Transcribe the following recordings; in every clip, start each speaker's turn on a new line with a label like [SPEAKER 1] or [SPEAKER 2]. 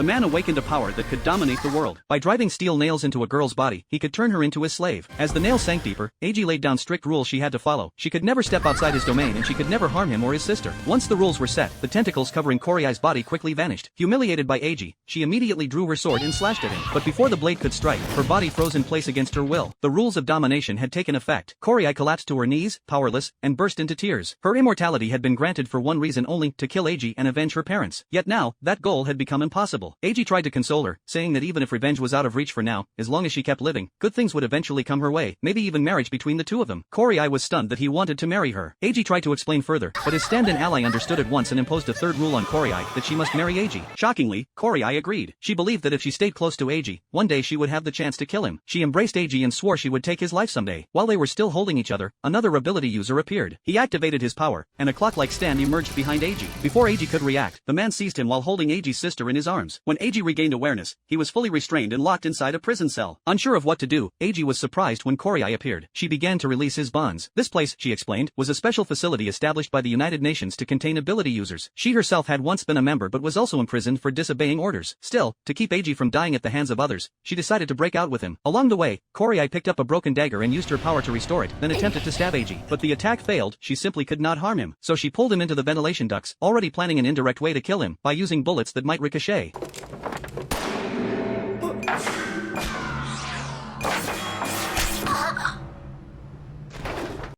[SPEAKER 1] the man awakened a power that could dominate the world. By driving steel nails into a girl's body, he could turn her into his slave. As the nails sank deeper, Eiji laid down strict rules she had to follow. She could never step outside his domain and she could never harm him or his sister. Once the rules were set, the tentacles covering Korai's body quickly vanished. Humiliated by Eiji, she immediately drew her sword and slashed at him. But before the blade could strike, her body froze in place against her will. The rules of domination had taken effect. Korai collapsed to her knees, powerless, and burst into tears. Her immortality had been granted for one reason only, to kill Eiji and avenge her parents. Yet now, that goal had become impossible. Eiji tried to console her, saying that even if revenge was out of reach for now, as long as she kept living, good things would eventually come her way, maybe even marriage between the two of them. Korai was stunned that he wanted to marry her. Eiji tried to explain further, but his stand-in ally understood at once and imposed a third rule on Korai, that she must marry Eiji. Shockingly, Korai agreed. She believed that if she stayed close to Eiji, one day she would have the chance to kill him. She embraced Eiji and swore she would take his life someday. While they were still holding each other, another ability user appeared. He activated his power, and a clock-like stand emerged behind Eiji. Before Eiji could react, the man seized him while holding Eiji's sister in his arms. When Eiji regained awareness, he was fully restrained and locked inside a prison cell. Unsure of what to do, Eiji was surprised when Korai appeared. She began to release his bonds. This place, she explained, was a special facility established by the United Nations to contain ability users. She herself had once been a member but was also imprisoned for disobeying orders. Still, to keep Eiji from dying at the hands of others, she decided to break out with him. Along the way, Korai picked up a broken dagger and used her power to restore it, then attempted to stab Eiji. But the attack failed, she simply could not harm him. So she pulled him into the ventilation ducts, already planning an indirect way to kill him, by using bullets that might ricochet.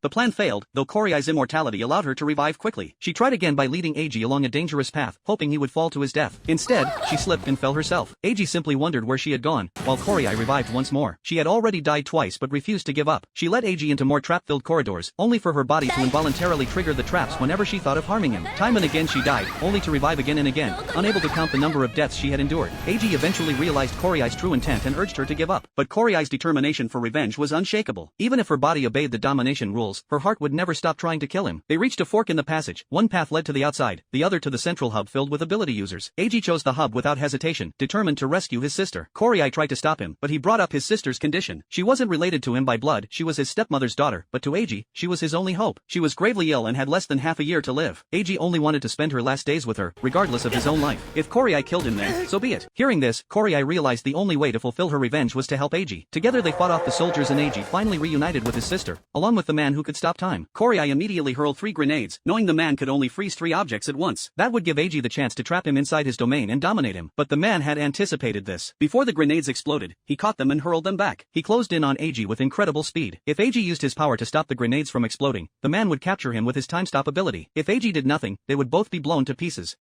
[SPEAKER 1] The plan failed, though Korai's immortality allowed her to revive quickly. She tried again by leading Eiji along a dangerous path, hoping he would fall to his death. Instead, she slipped and fell herself. Eiji simply wondered where she had gone, while Korai revived once more. She had already died twice but refused to give up. She led Eiji into more trap-filled corridors, only for her body to involuntarily trigger the traps whenever she thought of harming him. Time and again she died, only to revive again and again, unable to count the number of deaths she had endured. Eiji eventually realized Korai's true intent and urged her to give up. But Korai's determination for revenge was unshakable. Even if her body obeyed the domination rules, her heart would never stop trying to kill him. They reached a fork in the passage. One path led to the outside, the other to the central hub filled with ability users. Eiji chose the hub without hesitation, determined to rescue his sister. Korai tried to stop him, but he brought up his sister's condition. She wasn't related to him by blood, she was his stepmother's daughter, but to Eiji, she was his only hope. She was gravely ill and had less than half a year to live. Eiji only wanted to spend her last days with her, regardless of his own life. If Korai killed him then, so be it. Hearing this, Korai realized the only way to fulfill her revenge was to help Eiji. Together they fought off the soldiers and Eiji finally reunited with his sister, along with the man who could stop time. Korai immediately hurled 3 grenades, knowing the man could only freeze 3 objects at once. That would give Eiji the chance to trap him inside his domain and dominate him. But the man had anticipated this. Before the grenades exploded, he caught them and hurled them back. He closed in on Eiji with incredible speed. If Eiji used his power to stop the grenades from exploding, the man would capture him with his time stop ability. If Eiji did nothing, they would both be blown to pieces.